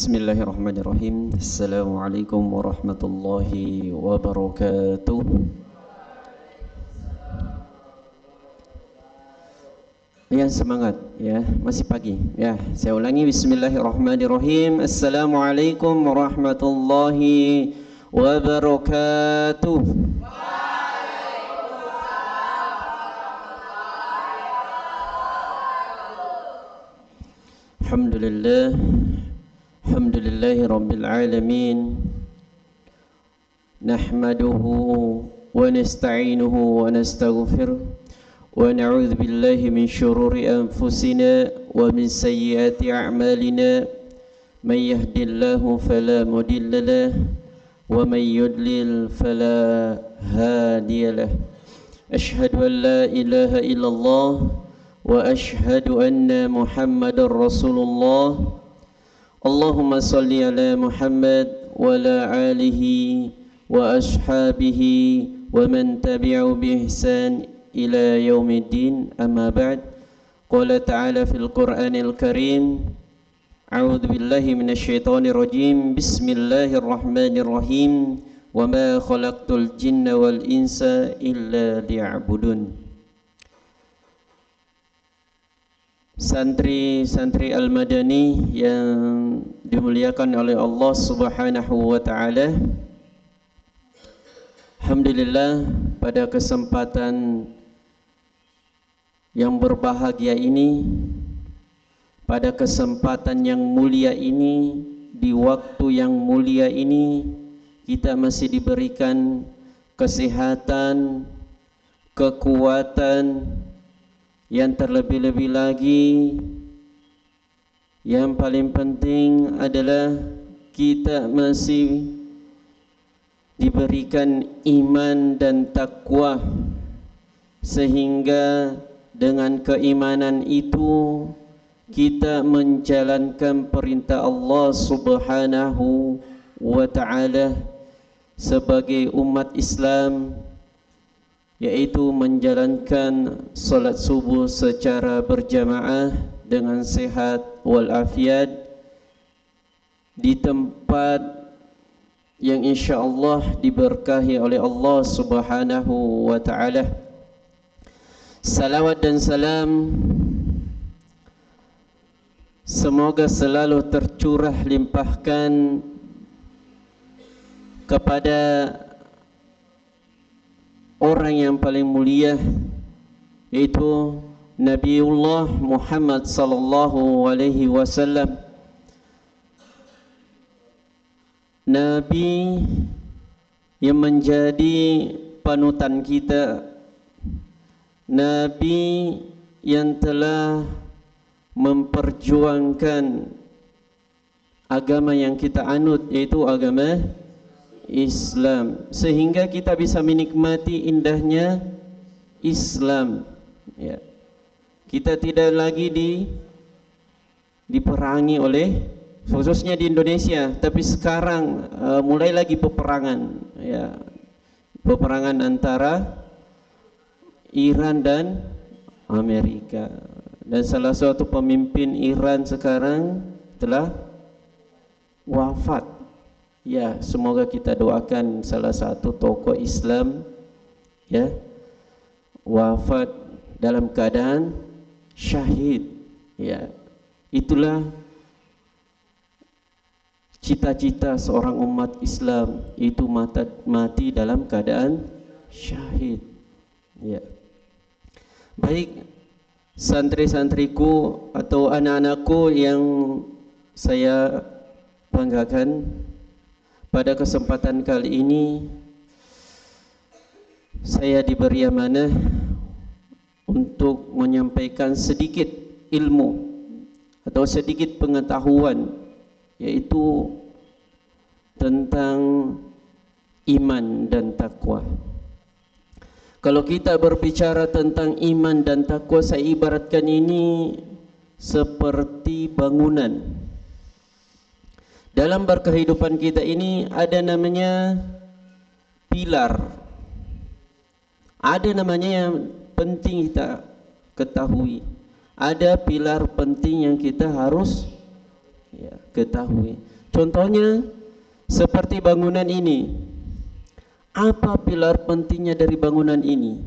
Bismillahirrahmanirrahim. Assalamualaikum warahmatullahi wabarakatuh. Ya, semangat ya, masih pagi. Ya, saya ulangi. Bismillahirrahmanirrahim. Assalamualaikum warahmatullahi wabarakatuh. Alhamdulillah. Alhamdulillahi Rabbil Alamin. Nahmaduhu wa nasta'inuhu wa nastaghfiruh wa na'udzu billahi min shururi anfusina wa min sayyiati a'malina. May yahdihillahu fala mudilla lahu wa may yudlil fala hadiya lahu. Asyhadu an la ilaha illallah wa asyhadu anna Muhammadar Rasulullah. Allahumma salli ala Muhammad wa ala alihi wa ashabihi wa man tabi'u bi ihsan ila yaumiddin. Amma ba'd. Qala ta'ala fil Qur'anil Karim. A'udzu billahi minasyaitonir rajim. Bismillahirrahmanirrahim. Wa ma khalaqtul jinna wal insa illa liya'budun. Santri-santri Al-Madani yang dimuliakan oleh Allah Subhanahu wa taala. Alhamdulillah, pada kesempatan yang berbahagia ini, pada kesempatan yang mulia ini, di waktu yang mulia ini, kita masih diberikan kesehatan, kekuatan. Yang terlebih-lebih lagi, yang paling penting adalah kita masih diberikan iman dan takwa, sehingga dengan keimanan itu kita menjalankan perintah Allah Subhanahu wa ta'ala sebagai umat Islam, yaitu menjalankan salat subuh secara berjamaah dengan sehat walafiat di tempat yang insyaallah diberkahi oleh Allah Subhanahu wa taala. Salawat dan salam semoga selalu tercurah limpahkan kepada orang yang paling mulia, yaitu Nabiullah Muhammad sallallahu alaihi wasallam. Nabi yang menjadi panutan kita, Nabi yang telah memperjuangkan agama yang kita anut, yaitu agama Islam, sehingga kita bisa menikmati indahnya Islam. Ya. Kita tidak lagi diperangi oleh, khususnya di Indonesia, tapi sekarang mulai lagi peperangan. Ya. Peperangan antara Iran dan Amerika. Dan salah satu pemimpin Iran sekarang telah wafat. Ya, semoga kita doakan salah satu tokoh Islam ya wafat dalam keadaan syahid. Ya, itulah cita-cita seorang umat Islam, itu mati dalam keadaan syahid. Ya. Baik, santri-santriku atau anak-anakku yang saya banggakan, pada kesempatan kali ini saya diberi amanah untuk menyampaikan sedikit ilmu atau sedikit pengetahuan, yaitu tentang iman dan takwa. Kalau kita berbicara tentang iman dan takwa, saya ibaratkan ini seperti bangunan. Dalam berkehidupan kita ini ada namanya pilar, ada namanya yang penting kita ketahui, ada pilar penting yang kita harus ketahui. Contohnya seperti bangunan ini. Apa pilar pentingnya dari bangunan ini?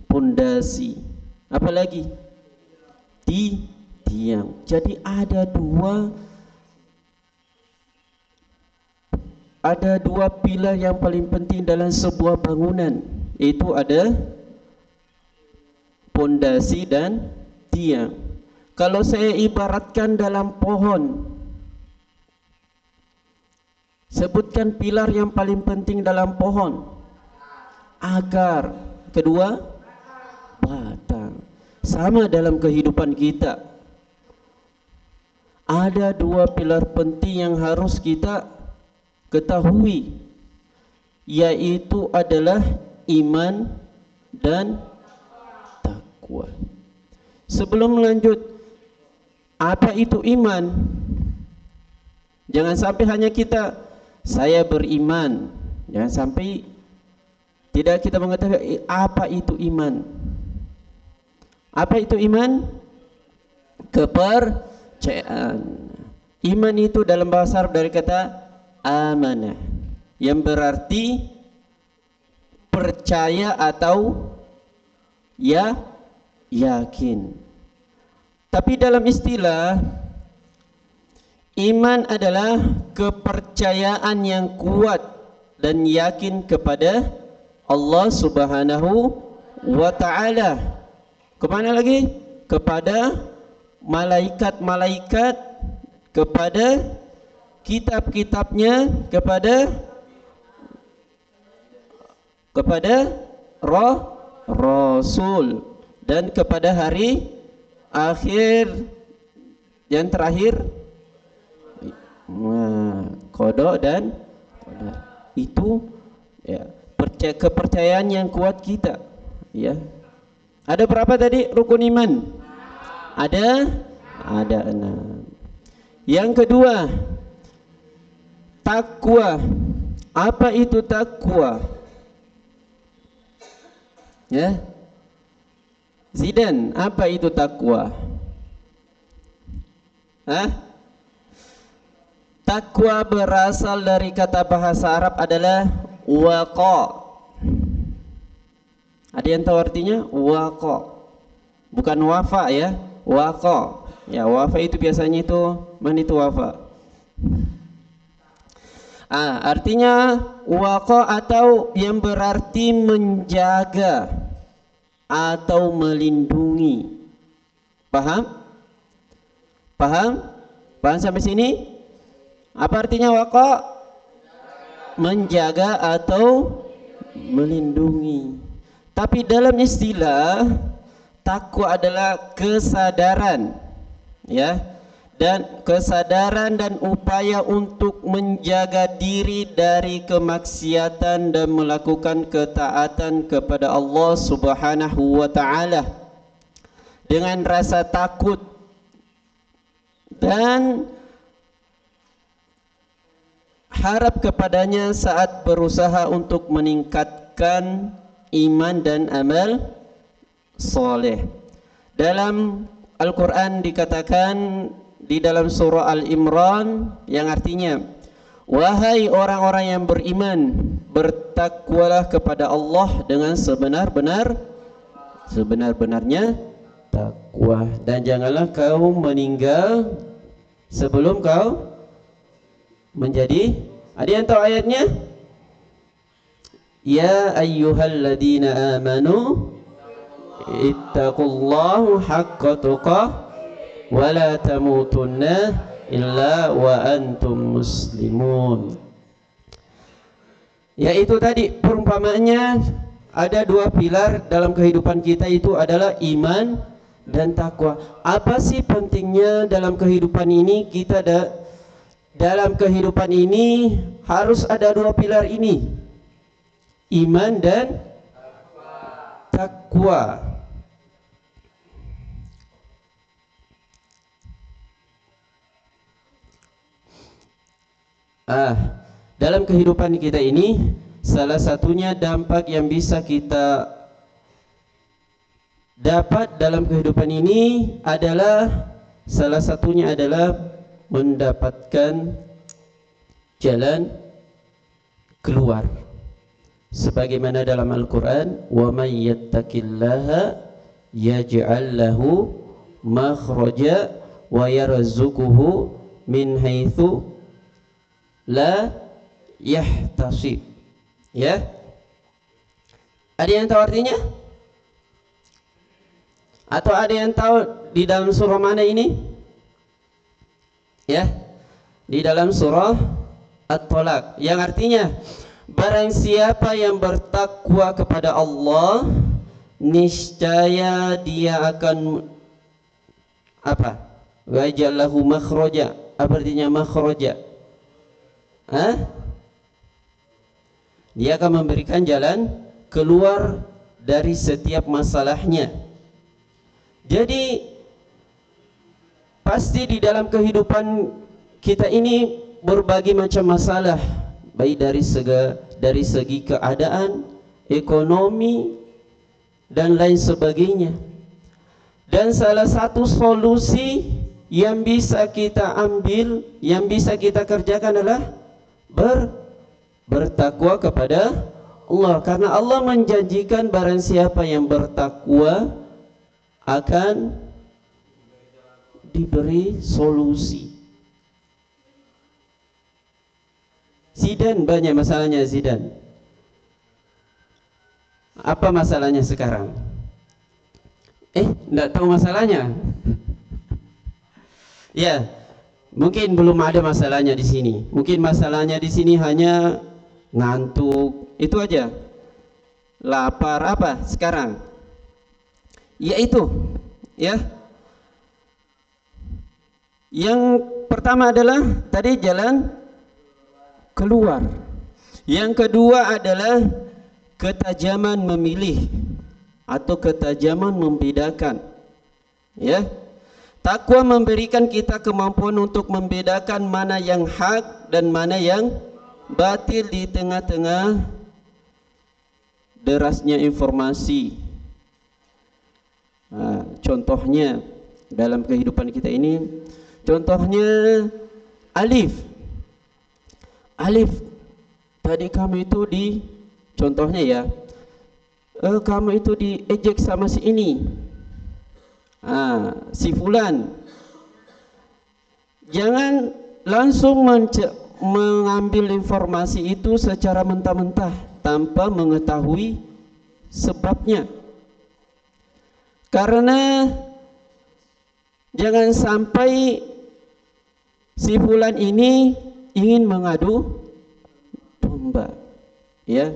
Pondasi. Apa lagi? Tiang. Jadi ada dua pilar yang paling penting dalam sebuah bangunan. Itu ada pondasi dan tiang. Kalau saya ibaratkan dalam pohon, sebutkan pilar yang paling penting dalam pohon. Akar. Kedua, batang. Sama dalam kehidupan kita. Ada dua pilar penting yang harus kita ketahui, yaitu adalah iman dan takwa. Sebelum lanjut, apa itu iman? Jangan sampai hanya saya beriman. Jangan sampai tidak kita mengetahui apa itu iman. Apa itu iman? Kepercayaan. Iman itu dalam bahasa Arab dari kata amanah, yang berarti percaya atau yakin. Tapi dalam istilah, iman adalah kepercayaan yang kuat dan yakin kepada Allah Subhanahu wa ta'ala. Kemana lagi? Kepada malaikat-malaikat, kepada kitab-kitabnya, kepada Rasul, dan kepada hari akhir yang terakhir, qada dan qadar. Itu ya, kepercayaan yang kuat kita, ya. Ada berapa tadi rukun iman? Ada 6. Yang kedua, takwa. Apa itu takwa? Ya, Zidan, apa itu takwa? Takwa berasal dari kata bahasa Arab adalah waqa. Ada yang tahu artinya? Waqa. Bukan wafa ya, waqa. Ya, wafa itu biasanya itu, mana itu wafa? Artinya waqa atau yang berarti menjaga atau melindungi. Paham? Paham sampai sini? Apa artinya waqa? Menjaga atau melindungi. Tapi dalam istilah, takwa adalah kesadaran, ya, dan kesadaran dan upaya untuk menjaga diri dari kemaksiatan dan melakukan ketaatan kepada Allah Subhanahu wa ta'ala dengan rasa takut dan harap kepadanya saat berusaha untuk meningkatkan iman dan amal soleh. Dalam Al-Quran dikatakan di dalam surah Al-Imran yang artinya, wahai orang-orang yang beriman, bertakwalah kepada Allah dengan sebenar-benarnya takwa, dan janganlah kau meninggal sebelum kau menjadi. Ada yang tahu ayatnya? Ya ayyuhalladzina amanu ittaqullaha haqqa tuqatih wa la tamutunna illa wa antum muslimun. Yaitu tadi perumpamaannya ada dua pilar dalam kehidupan kita, itu adalah iman dan takwa. Apa sih pentingnya dalam kehidupan ini? Dalam kehidupan ini harus ada dua pilar ini, iman dan takwa. Dalam kehidupan kita ini, salah satunya dampak yang bisa kita dapat dalam kehidupan ini adalah Salah satunya adalah mendapatkan jalan keluar. Sebagaimana dalam Al-Quran, wa may yattaqillaha yaj'al lahu makhraja wa yarzuquhu min haitsu la yahtasib. Ya, ada yang tahu artinya? Atau ada yang tahu di dalam surah mana ini? Ya, di dalam surah At-Talaq, yang artinya barang siapa yang bertakwa kepada Allah, niscaya dia akan apa? Wa jallahu makhraja. Apa artinya makhraja? Dia akan memberikan jalan keluar dari setiap masalahnya. Jadi pasti di dalam kehidupan kita ini berbagai macam masalah, baik dari segi keadaan, ekonomi, dan lain sebagainya. Dan salah satu solusi yang bisa kita ambil, yang bisa kita kerjakan adalah bertakwa kepada Allah. Karena Allah menjanjikan barang siapa yang bertakwa akan diberi solusi. Zidan banyak masalahnya. Zidan, apa masalahnya sekarang? Enggak tahu masalahnya. Ya, mungkin belum ada masalahnya di sini. Mungkin masalahnya di sini hanya ngantuk, itu aja. Lapar apa sekarang? Yaitu, ya. Yang pertama adalah tadi jalan keluar. Yang kedua adalah ketajaman memilih atau ketajaman membedakan. Ya. Takwa memberikan kita kemampuan untuk membedakan mana yang hak dan mana yang batil di tengah-tengah derasnya informasi. Contohnya dalam kehidupan kita ini, contohnya alif. Tadi kamu itu contohnya ya, kamu itu diejek sama si ini, si fulan. Jangan langsung mengambil informasi itu secara mentah-mentah tanpa mengetahui sebabnya. Karena jangan sampai si fulan ini ingin mengadu domba, ya.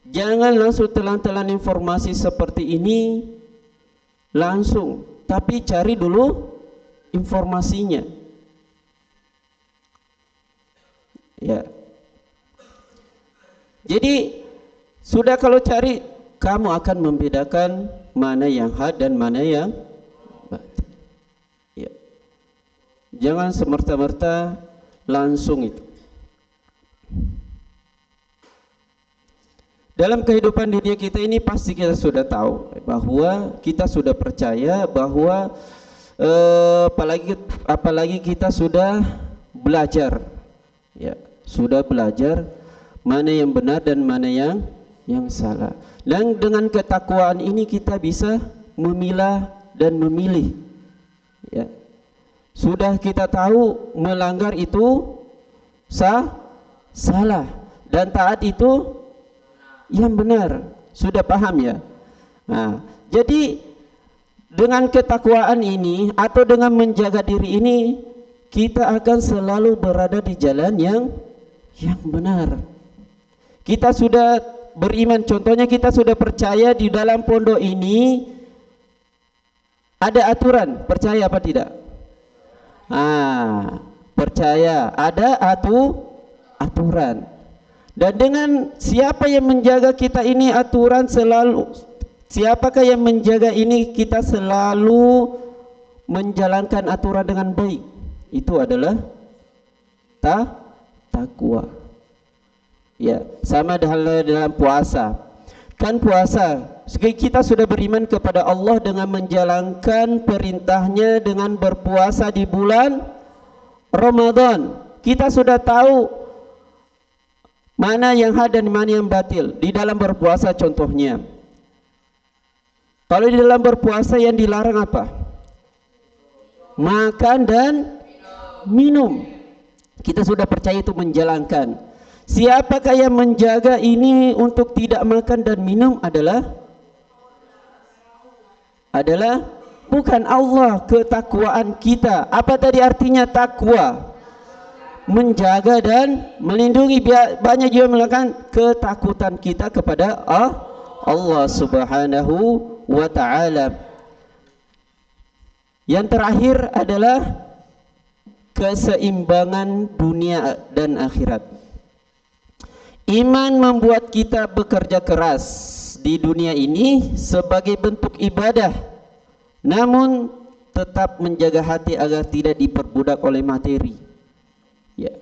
Jangan langsung telan-telan informasi seperti ini langsung, tapi cari dulu informasinya. Ya. Jadi sudah kalau cari, kamu akan membedakan mana yang hak dan mana yang batil. Ya. Jangan semerta-merta langsung itu. Dalam kehidupan dunia kita ini pasti kita sudah tahu bahwa kita sudah percaya bahwa apalagi kita sudah belajar, ya, sudah belajar mana yang benar dan mana yang salah. Dan dengan ketakwaan ini kita bisa memilah dan memilih. Ya. Sudah kita tahu melanggar itu salah dan taat itu yang benar. Sudah paham ya? Nah, jadi dengan ketakwaan ini atau dengan menjaga diri ini, kita akan selalu berada di jalan yang benar. Kita sudah beriman, contohnya kita sudah percaya di dalam pondok ini ada aturan, percaya apa tidak? Percaya ada aturan. Dan dengan siapa yang menjaga kita ini aturan selalu, siapakah yang menjaga ini kita selalu menjalankan aturan dengan baik, itu adalah takwa. Ya, sama dalam puasa. kan puasa. Kita sudah beriman kepada Allah dengan menjalankan perintahnya dengan berpuasa di bulan Ramadan. Kita sudah tahu mana yang hak dan mana yang batil di dalam berpuasa. Contohnya, kalau di dalam berpuasa yang dilarang apa? Makan dan minum. Kita sudah percaya itu menjalankan. Siapakah yang menjaga ini untuk tidak makan dan minum adalah bukan Allah. Ketakwaan kita. Apa tadi artinya takwa? Menjaga dan melindungi. Banyak juga melakukan ketakutan kita kepada Allah Subhanahu wa ta'ala. Yang terakhir adalah keseimbangan dunia dan akhirat. Iman membuat kita bekerja keras di dunia ini sebagai bentuk ibadah, namun tetap menjaga hati agar tidak diperbudak oleh materi. Ya.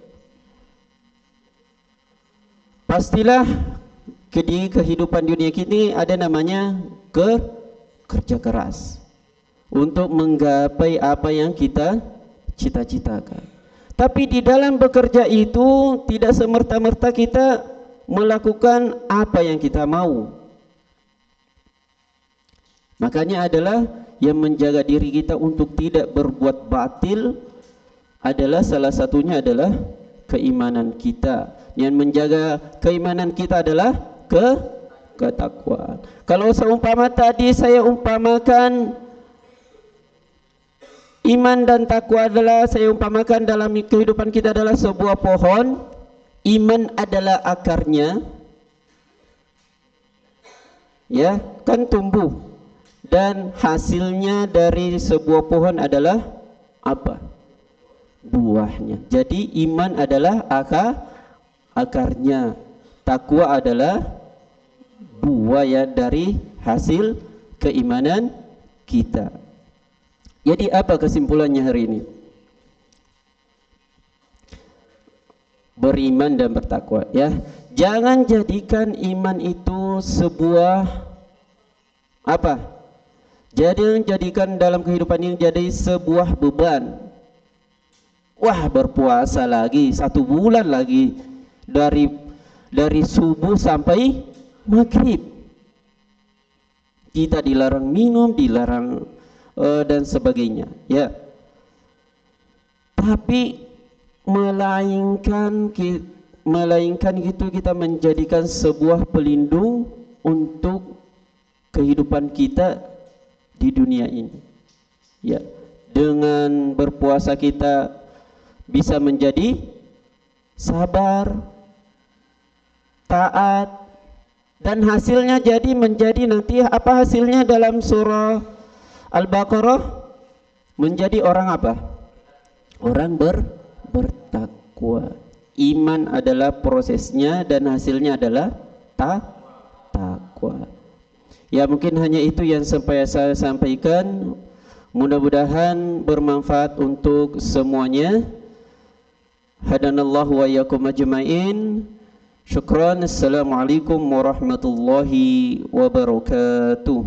Pastilah di kehidupan dunia ini ada namanya kerja keras untuk menggapai apa yang kita cita-citakan. Tapi di dalam bekerja itu tidak semerta-merta kita melakukan apa yang kita mau. Makanya adalah yang menjaga diri kita untuk tidak berbuat batil adalah salah satunya adalah keimanan kita. Yang menjaga keimanan kita adalah ketakwaan. Kalau seumpama tadi saya umpamakan iman dan takwa adalah, saya umpamakan dalam kehidupan kita adalah sebuah pohon. Iman adalah akarnya, ya kan tumbuh, dan hasilnya dari sebuah pohon adalah apa? Buahnya. Jadi iman adalah akarnya, takwa adalah buah ya dari hasil keimanan kita. Jadi apa kesimpulannya hari ini? Beriman dan bertakwa, ya. Jangan jadikan iman itu sebuah apa? Jangan jadikan dalam kehidupan ini jadi sebuah beban. Wah, berpuasa lagi 1 bulan lagi dari subuh sampai maghrib. Kita dilarang minum, dilarang dan sebagainya, ya. Tapi melainkan gitu kita menjadikan sebuah pelindung untuk kehidupan kita di dunia ini, ya. Dengan berpuasa kita bisa menjadi sabar, taat, dan hasilnya jadi menjadi nanti apa hasilnya dalam surah Al-Baqarah? Menjadi orang apa? Orang bertakwa. Iman adalah prosesnya dan hasilnya adalah takwa. Ya, mungkin hanya itu yang sampai saya sampaikan. Mudah-mudahan bermanfaat untuk semuanya. Hadanallahu wa iyyakum ajmain. Syukran. Assalamualaikum warahmatullahi wabarakatuh.